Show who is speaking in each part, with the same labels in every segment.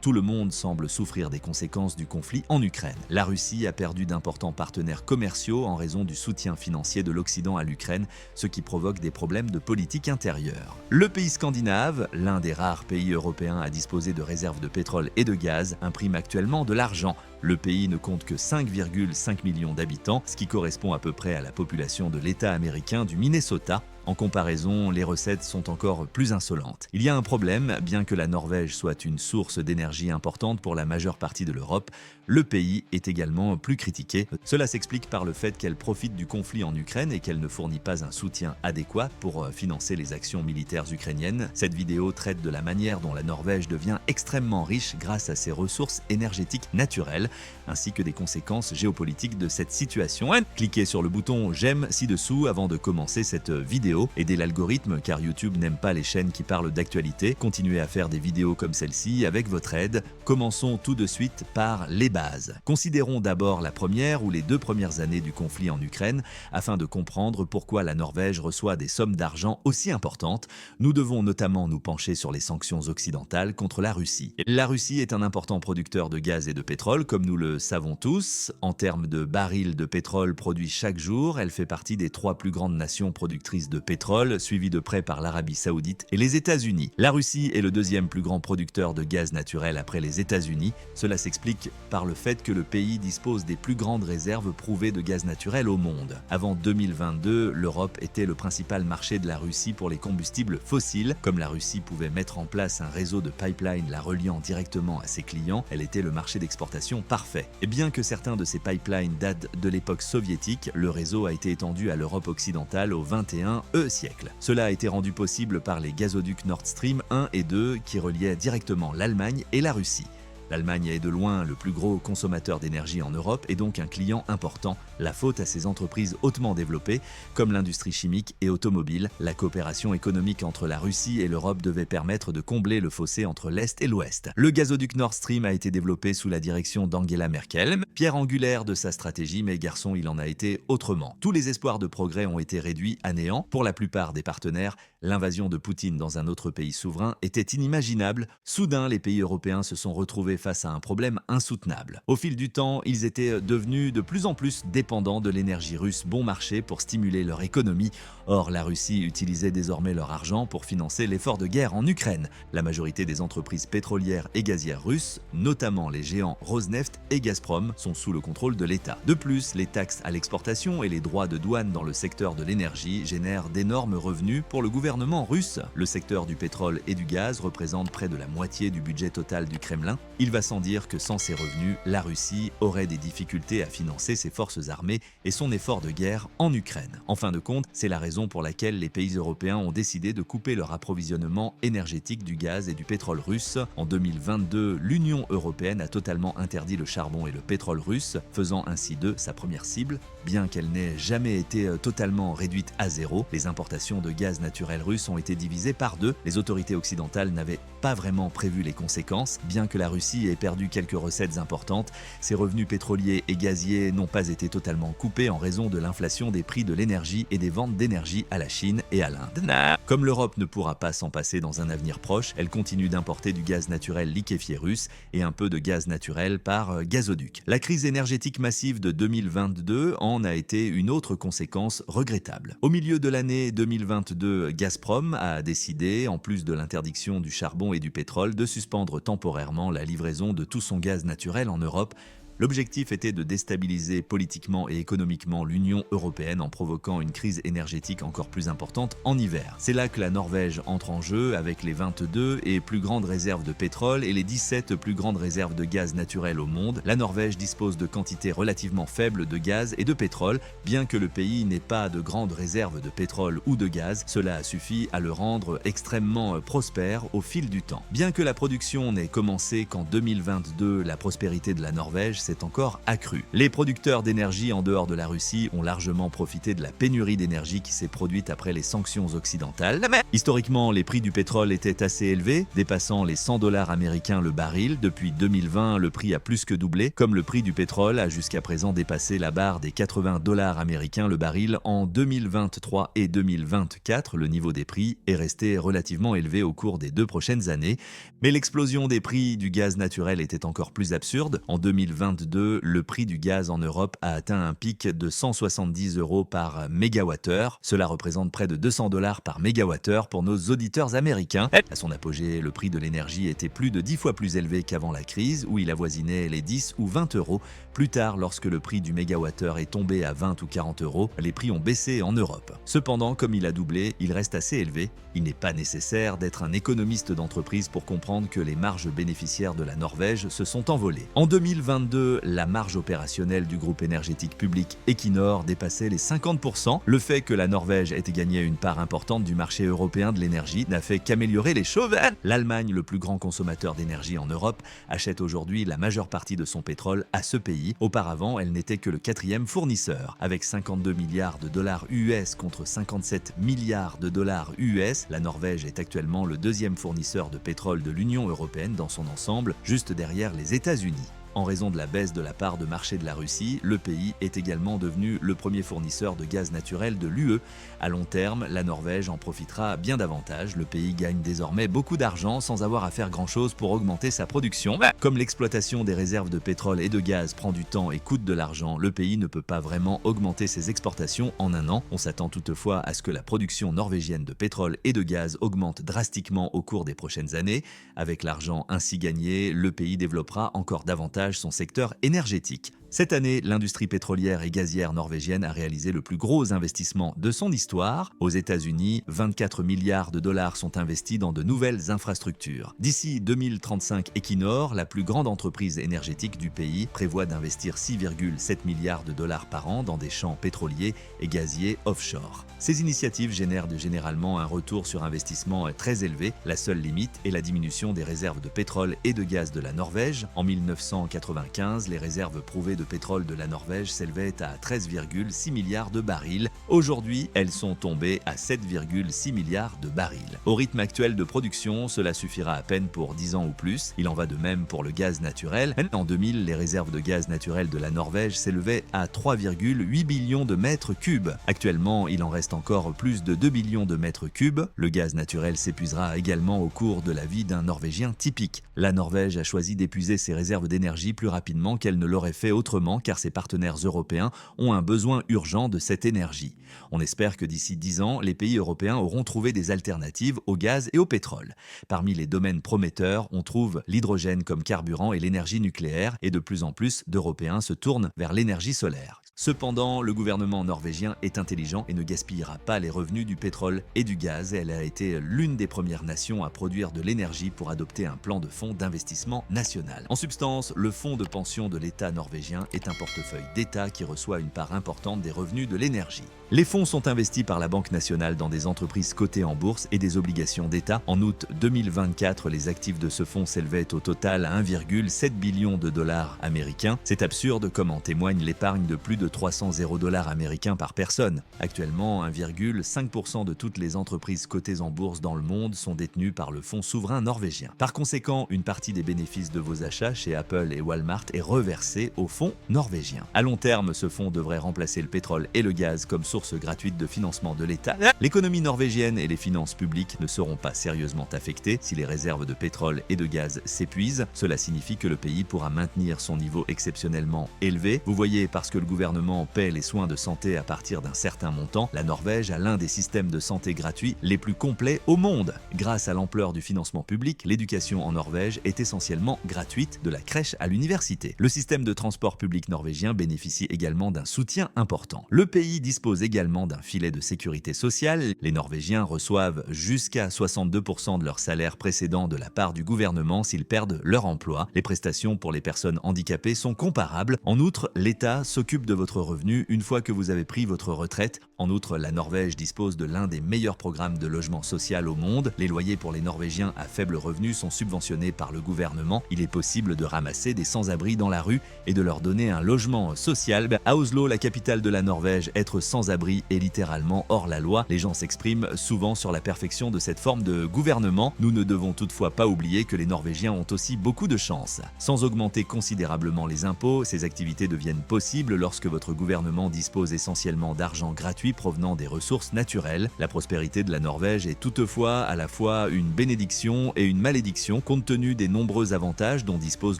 Speaker 1: Tout le monde semble souffrir des conséquences du conflit en Ukraine. La Russie a perdu d'importants partenaires commerciaux en raison du soutien financier de l'Occident à l'Ukraine, ce qui provoque des problèmes de politique intérieure. Le pays scandinave, l'un des rares pays européens à disposer de réserves de pétrole et de gaz, imprime actuellement de l'argent. Le pays ne compte que 5,5 millions d'habitants, ce qui correspond à peu près à la population de l'État américain du Minnesota. En comparaison, les recettes sont encore plus insolentes. Il y a un problème, bien que la Norvège soit une source d'énergie importante pour la majeure partie de l'Europe, le pays est également plus critiqué. Cela s'explique par le fait qu'elle profite du conflit en Ukraine et qu'elle ne fournit pas un soutien adéquat pour financer les actions militaires ukrainiennes. Cette vidéo traite de la manière dont la Norvège devient extrêmement riche grâce à ses ressources énergétiques naturelles, ainsi que des conséquences géopolitiques de cette situation. Cliquez sur le bouton j'aime ci-dessous avant de commencer cette vidéo. Aidez l'algorithme car YouTube n'aime pas les chaînes qui parlent d'actualité. Continuez à faire des vidéos comme celle-ci avec votre aide. Commençons tout de suite par les bases. Considérons d'abord la première ou les 2 premières années du conflit en Ukraine afin de comprendre pourquoi la Norvège reçoit des sommes d'argent aussi importantes. Nous devons notamment nous pencher sur les sanctions occidentales contre la Russie. La Russie est un important producteur de gaz et de pétrole, comme nous le savons tous. En termes de barils de pétrole produits chaque jour, elle fait partie des 3 plus grandes nations productrices de pétrole, suivi de près par l'Arabie Saoudite et les États-Unis. La Russie est le 2e plus grand producteur de gaz naturel après les États-Unis. Cela s'explique par le fait que le pays dispose des plus grandes réserves prouvées de gaz naturel au monde. Avant 2022, l'Europe était le principal marché de la Russie pour les combustibles fossiles. Comme la Russie pouvait mettre en place un réseau de pipelines la reliant directement à ses clients, elle était le marché d'exportation parfait. Et bien que certains de ces pipelines datent de l'époque soviétique, le réseau a été étendu à l'Europe occidentale au XXIe siècle. Cela a été rendu possible par les gazoducs Nord Stream 1 et 2 qui reliaient directement l'Allemagne et la Russie. L'Allemagne est de loin le plus gros consommateur d'énergie en Europe et donc un client important. La faute à ces entreprises hautement développées, comme l'industrie chimique et automobile. La coopération économique entre la Russie et l'Europe devait permettre de combler le fossé entre l'Est et l'Ouest. Le gazoduc Nord Stream a été développé sous la direction d'Angela Merkel, pierre angulaire de sa stratégie, mais garçon, il en a été autrement. Tous les espoirs de progrès ont été réduits à néant. Pour la plupart des partenaires, l'invasion de Poutine dans un autre pays souverain était inimaginable. Soudain, les pays européens se sont retrouvés face à un problème insoutenable. Au fil du temps, ils étaient devenus de plus en plus dépendants de l'énergie russe bon marché pour stimuler leur économie. Or, la Russie utilisait désormais leur argent pour financer l'effort de guerre en Ukraine. La majorité des entreprises pétrolières et gazières russes, notamment les géants Rosneft et Gazprom, sont sous le contrôle de l'État. De plus, les taxes à l'exportation et les droits de douane dans le secteur de l'énergie génèrent d'énormes revenus pour le gouvernement russe. Le secteur du pétrole et du gaz représente près de la moitié du budget total du Kremlin. Il va sans dire que sans ces revenus, la Russie aurait des difficultés à financer ses forces armées et son effort de guerre en Ukraine. En fin de compte, c'est la raison pour laquelle les pays européens ont décidé de couper leur approvisionnement énergétique du gaz et du pétrole russe. En 2022, l'Union européenne a totalement interdit le charbon et le pétrole russe, faisant ainsi d'eux sa première cible. Bien qu'elle n'ait jamais été totalement réduite à zéro, les importations de gaz naturel russe ont été divisées par 2. Les autorités occidentales n'avaient pas vraiment prévu les conséquences. Bien que la Russie ait perdu quelques recettes importantes, ses revenus pétroliers et gaziers n'ont pas été totalement coupés en raison de l'inflation des prix de l'énergie et des ventes d'énergie à la Chine et à l'Inde. Comme l'Europe ne pourra pas s'en passer dans un avenir proche, elle continue d'importer du gaz naturel liquéfié russe et un peu de gaz naturel par gazoduc. La crise énergétique massive de 2022 en a été une autre conséquence regrettable. Au milieu de l'année 2022, Gazprom a décidé, en plus de l'interdiction du charbon et du pétrole, de suspendre temporairement la livraison de tout son gaz naturel en Europe. L'objectif était de déstabiliser politiquement et économiquement l'Union européenne en provoquant une crise énergétique encore plus importante en hiver. C'est là que la Norvège entre en jeu avec les 22 et plus grandes réserves de pétrole et les 17 plus grandes réserves de gaz naturel au monde. La Norvège dispose de quantités relativement faibles de gaz et de pétrole. Bien que le pays n'ait pas de grandes réserves de pétrole ou de gaz, cela a suffi à le rendre extrêmement prospère au fil du temps. Bien que la production n'ait commencé qu'en 2022, la prospérité de la Norvège s'est encore accrue. Les producteurs d'énergie en dehors de la Russie ont largement profité de la pénurie d'énergie qui s'est produite après les sanctions occidentales. Historiquement, les prix du pétrole étaient assez élevés, dépassant les 100 dollars américains le baril. Depuis 2020, le prix a plus que doublé, comme le prix du pétrole a jusqu'à présent dépassé la barre des 80 dollars américains le baril en 2023 et 2024. Le niveau des prix est resté relativement élevé au cours des 2 prochaines années. Mais l'explosion des prix du gaz naturel était encore plus absurde. En 2022, le prix du gaz en Europe a atteint un pic de 170 € par mégawattheure. Cela représente près de 200 dollars par mégawattheure pour nos auditeurs américains. À son apogée, le prix de l'énergie était plus de 10 fois plus élevé qu'avant la crise, où il avoisinait les 10 ou 20 €. Plus tard, lorsque le prix du mégawattheure est tombé à 20 ou 40 €, les prix ont baissé en Europe. Cependant, comme il a doublé, il reste assez élevé. Il n'est pas nécessaire d'être un économiste d'entreprise pour comprendre que les marges bénéficiaires de la Norvège se sont envolées. En 2022, la marge opérationnelle du groupe énergétique public Equinor dépassait les 50%. Le fait que la Norvège ait gagné une part importante du marché européen de l'énergie n'a fait qu'améliorer les choses. L'Allemagne, le plus grand consommateur d'énergie en Europe, achète aujourd'hui la majeure partie de son pétrole à ce pays. Auparavant, elle n'était que le 4e fournisseur. Avec 52 milliards de dollars US contre 57 milliards de dollars US, la Norvège est actuellement le 2e fournisseur de pétrole de l'Union européenne dans son ensemble, juste derrière les États-Unis. En raison de la baisse de la part de marché de la Russie, le pays est également devenu le premier fournisseur de gaz naturel de l'UE. À long terme, la Norvège en profitera bien davantage. Le pays gagne désormais beaucoup d'argent sans avoir à faire grand-chose pour augmenter sa production. Comme l'exploitation des réserves de pétrole et de gaz prend du temps et coûte de l'argent, le pays ne peut pas vraiment augmenter ses exportations en un an. On s'attend toutefois à ce que la production norvégienne de pétrole et de gaz augmente drastiquement au cours des prochaines années. Avec l'argent ainsi gagné, le pays développera encore davantage son secteur énergétique. Cette année, l'industrie pétrolière et gazière norvégienne a réalisé le plus gros investissement de son histoire. Aux États-Unis, 24 milliards de dollars sont investis dans de nouvelles infrastructures. D'ici 2035, Equinor, la plus grande entreprise énergétique du pays, prévoit d'investir 6,7 milliards de dollars par an dans des champs pétroliers et gaziers offshore. Ces initiatives génèrent généralement un retour sur investissement très élevé. La seule limite est la diminution des réserves de pétrole et de gaz de la Norvège. En 1995, les réserves prouvées de pétrole de la Norvège s'élevaient à 13,6 milliards de barils. Aujourd'hui, elles sont tombées à 7,6 milliards de barils. Au rythme actuel de production, cela suffira à peine pour 10 ans ou plus. Il en va de même pour le gaz naturel. En 2000, les réserves de gaz naturel de la Norvège s'élevaient à 3,8 billions de mètres cubes. Actuellement, il en reste encore plus de 2 billions de mètres cubes. Le gaz naturel s'épuisera également au cours de la vie d'un Norvégien typique. La Norvège a choisi d'épuiser ses réserves d'énergie plus rapidement qu'elle ne l'aurait fait autrement, car ses partenaires européens ont un besoin urgent de cette énergie. On espère que d'ici 10 ans, les pays européens auront trouvé des alternatives au gaz et au pétrole. Parmi les domaines prometteurs, on trouve l'hydrogène comme carburant et l'énergie nucléaire, et de plus en plus d'Européens se tournent vers l'énergie solaire. Cependant, le gouvernement norvégien est intelligent et ne gaspillera pas les revenus du pétrole et du gaz. Elle a été l'une des premières nations à produire de l'énergie pour adopter un plan de fonds d'investissement national. En substance, le fonds de pension de l'État norvégien est un portefeuille d'État qui reçoit une part importante des revenus de l'énergie. Les fonds sont investis par la Banque nationale dans des entreprises cotées en bourse et des obligations d'État. En août 2024, les actifs de ce fonds s'élevaient au total à 1,7 billion de dollars américains. C'est absurde, comme en témoigne l'épargne de plus de 300 $0 américains par personne. Actuellement, 1,5% de toutes les entreprises cotées en bourse dans le monde sont détenues par le fonds souverain norvégien. Par conséquent, une partie des bénéfices de vos achats chez Apple et Walmart est reversée au fonds norvégien. À long terme, ce fonds devrait remplacer le pétrole et le gaz comme source gratuite de financement de l'État. L'économie norvégienne et les finances publiques ne seront pas sérieusement affectées si les réserves de pétrole et de gaz s'épuisent. Cela signifie que le pays pourra maintenir son niveau exceptionnellement élevé. Vous voyez, parce que le gouvernement paie les soins de santé à partir d'un certain montant, la Norvège a l'un des systèmes de santé gratuits les plus complets au monde. Grâce à l'ampleur du financement public, l'éducation en Norvège est essentiellement gratuite, de la crèche à l'université. Le système de transport public norvégien bénéficie également d'un soutien important. Le pays dispose également d'un filet de sécurité sociale. Les Norvégiens reçoivent jusqu'à 62% de leur salaire précédent de la part du gouvernement s'ils perdent leur emploi. Les prestations pour les personnes handicapées sont comparables. En outre, l'État s'occupe de votre revenu une fois que vous avez pris votre retraite. En outre, la Norvège dispose de l'un des meilleurs programmes de logement social au monde. Les loyers pour les Norvégiens à faible revenu sont subventionnés par le gouvernement. Il est possible de ramasser des sans-abri dans la rue et de leur donner un logement social. À Oslo, la capitale de la Norvège, être sans-abri est littéralement hors la loi. Les gens s'expriment souvent sur la perfection de cette forme de gouvernement. Nous ne devons toutefois pas oublier que les Norvégiens ont aussi beaucoup de chance. Sans augmenter considérablement les impôts, ces activités deviennent possibles lorsque votre gouvernement dispose essentiellement d'argent gratuit provenant des ressources naturelles. La prospérité de la Norvège est toutefois à la fois une bénédiction et une malédiction compte tenu des nombreux avantages dont dispose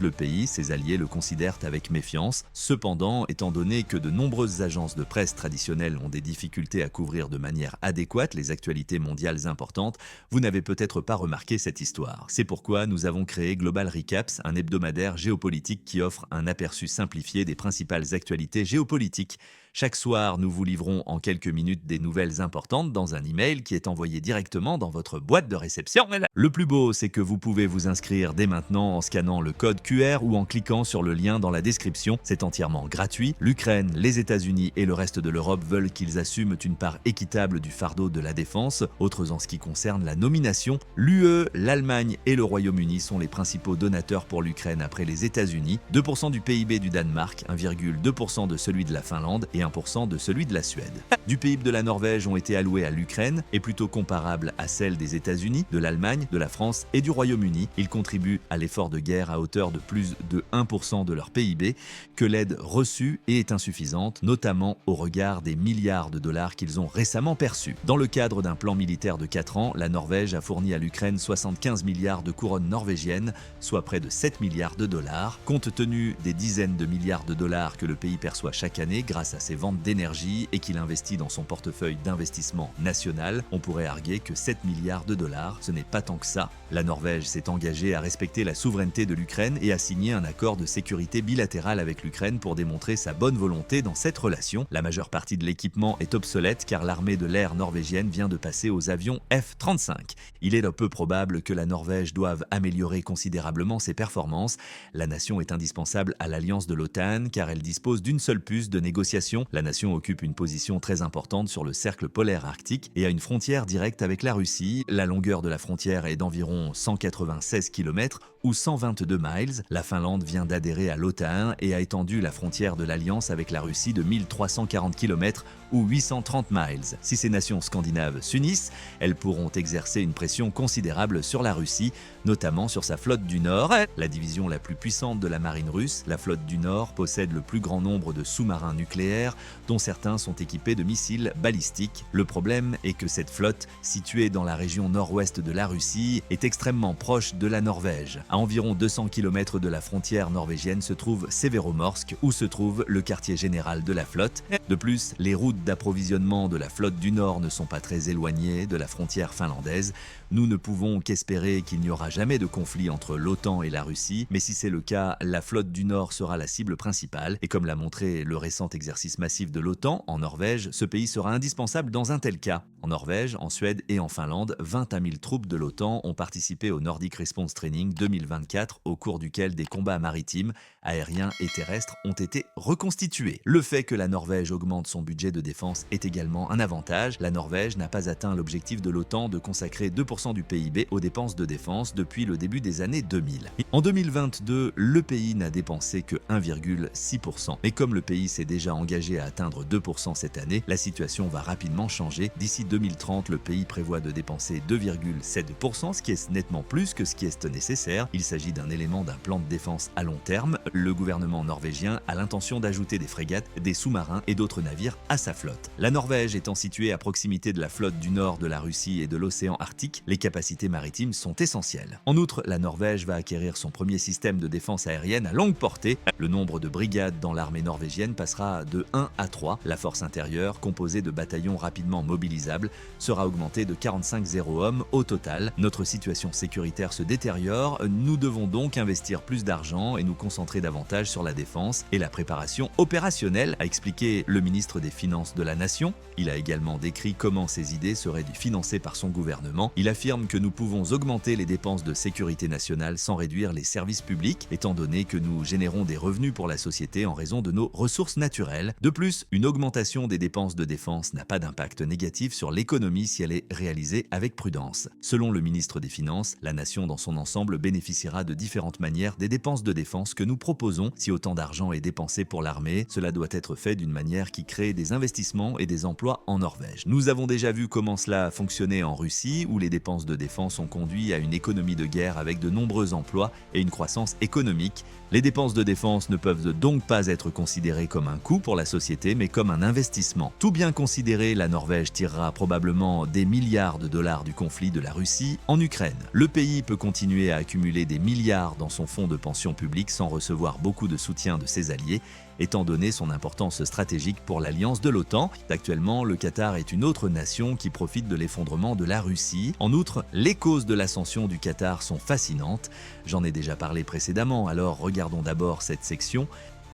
Speaker 1: le pays. Ses alliés le considèrent avec méfiance. Cependant, étant donné que de nombreuses agences de presse traditionnelles ont des difficultés à couvrir de manière adéquate les actualités mondiales importantes, vous n'avez peut-être pas remarqué cette histoire. C'est pourquoi nous avons créé Global Recaps, un hebdomadaire géopolitique qui offre un aperçu simplifié des principales actualités géopolitiques. Chaque soir, nous vous livrons en quelques minutes des nouvelles importantes dans un email qui est envoyé directement dans votre boîte de réception. Le plus beau, c'est que vous pouvez vous inscrire dès maintenant en scannant le code QR ou en cliquant sur le lien dans la description. C'est entièrement gratuit. L'Ukraine, les États-Unis et le reste de l'Europe veulent qu'ils assument une part équitable du fardeau de la défense. Autres en ce qui concerne la nomination, l'UE, l'Allemagne et le Royaume-Uni sont les principaux donateurs pour l'Ukraine après les États-Unis. 2% du PIB du Danemark, 1,2% de celui de la Finlande et 1% de celui de la Suède. Du PIB de la Norvège ont été alloués à l'Ukraine et plutôt comparables à celles des États-Unis, de l'Allemagne, de la France et du Royaume-Uni. Ils contribuent à l'effort de guerre à hauteur de plus de 1% de leur PIB, que l'aide reçue est insuffisante, notamment au regard des milliards de dollars qu'ils ont récemment perçus. Dans le cadre d'un plan militaire de 4 ans, la Norvège a fourni à l'Ukraine 75 milliards de couronnes norvégiennes, soit près de 7 milliards de dollars. Compte tenu des dizaines de milliards de dollars que le pays perçoit chaque année grâce à ses ventes d'énergie et qu'il investit dans son portefeuille d'investissement national, on pourrait arguer que 7 milliards de dollars, ce n'est pas tant que ça. La Norvège s'est engagée à respecter la souveraineté de l'Ukraine et a signé un accord de sécurité bilatéral avec l'Ukraine pour démontrer sa bonne volonté dans cette relation. La majeure partie de l'équipement est obsolète car l'armée de l'air norvégienne vient de passer aux avions F-35. Il est peu probable que la Norvège doive améliorer considérablement ses performances. La nation est indispensable à l'alliance de l'OTAN car elle dispose d'une seule puce de négociation. La nation occupe une position très importante sur le cercle polaire arctique et a une frontière directe avec la Russie. La longueur de la frontière est d'environ 196 km ou 122 miles. La Finlande vient d'adhérer à l'OTAN et a étendu la frontière de l'Alliance avec la Russie de 1340 km ou 830 miles. Si ces nations scandinaves s'unissent, elles pourront exercer une pression considérable sur la Russie, notamment sur sa flotte du Nord, la division la plus puissante de la marine russe. La flotte du Nord possède le plus grand nombre de sous-marins nucléaires, dont certains sont équipés de missiles balistiques. Le problème est que cette flotte, située dans la région nord-ouest de la Russie, est extrêmement proche de la Norvège. À environ 200 km de la frontière norvégienne se trouve Severomorsk, où se trouve le quartier général de la flotte. De plus, les routes d'approvisionnement de la flotte du Nord ne sont pas très éloignées de la frontière finlandaise. Nous ne pouvons qu'espérer qu'il n'y aura jamais de conflit entre l'OTAN et la Russie, mais si c'est le cas, la flotte du Nord sera la cible principale, et comme l'a montré le récent exercice massif de l'OTAN en Norvège, ce pays sera indispensable dans un tel cas. En Norvège, en Suède et en Finlande, 21 000 troupes de l'OTAN ont participé au Nordic Response Training 2024, au cours duquel des combats maritimes, aériens et terrestres ont été reconstitués. Le fait que la Norvège augmente son budget de défense est également un avantage. La Norvège n'a pas atteint l'objectif de l'OTAN de consacrer 2% du PIB aux dépenses de défense depuis le début des années 2000. En 2022, le pays n'a dépensé que 1,6%. Mais comme le pays s'est déjà engagé à atteindre 2% cette année, la situation va rapidement changer. D'ici 2030, le pays prévoit de dépenser 2,7%, ce qui est nettement plus que ce qui est nécessaire. Il s'agit d'un élément d'un plan de défense à long terme. Le gouvernement norvégien a l'intention d'ajouter des frégates, des sous-marins et d'autres navires à sa flotte. La Norvège étant située à proximité de la flotte du nord de la Russie et de l'océan Arctique, les capacités maritimes sont essentielles. En outre, la Norvège va acquérir son premier système de défense aérienne à longue portée. Le nombre de brigades dans l'armée norvégienne passera de 1 à 3. La force intérieure, composée de bataillons rapidement mobilisables, stable sera augmenté de 45 hommes au total. Notre situation sécuritaire se détériore, nous devons donc investir plus d'argent et nous concentrer davantage sur la défense et la préparation opérationnelle, a expliqué le ministre des Finances de la Nation. Il a également décrit comment ces idées seraient financées par son gouvernement. Il affirme que nous pouvons augmenter les dépenses de sécurité nationale sans réduire les services publics, étant donné que nous générons des revenus pour la société en raison de nos ressources naturelles. De plus, une augmentation des dépenses de défense n'a pas d'impact négatif sur l'économie si elle est réalisée avec prudence. Selon le ministre des Finances, la nation dans son ensemble bénéficiera de différentes manières des dépenses de défense que nous proposons. Si autant d'argent est dépensé pour l'armée, cela doit être fait d'une manière qui crée des investissements et des emplois en Norvège. Nous avons déjà vu comment cela a fonctionné en Russie, où les dépenses de défense ont conduit à une économie de guerre avec de nombreux emplois et une croissance économique. Les dépenses de défense ne peuvent donc pas être considérées comme un coût pour la société, mais comme un investissement. Tout bien considéré, la Norvège tirera probablement des milliards de dollars du conflit de la Russie en Ukraine. Le pays peut continuer à accumuler des milliards dans son fonds de pension publique sans recevoir beaucoup de soutien de ses alliés, étant donné son importance stratégique pour l'alliance de l'OTAN. Actuellement, le Qatar est une autre nation qui profite de l'effondrement de la Russie. En outre, les causes de l'ascension du Qatar sont fascinantes. J'en ai déjà parlé précédemment, alors regardons d'abord cette section.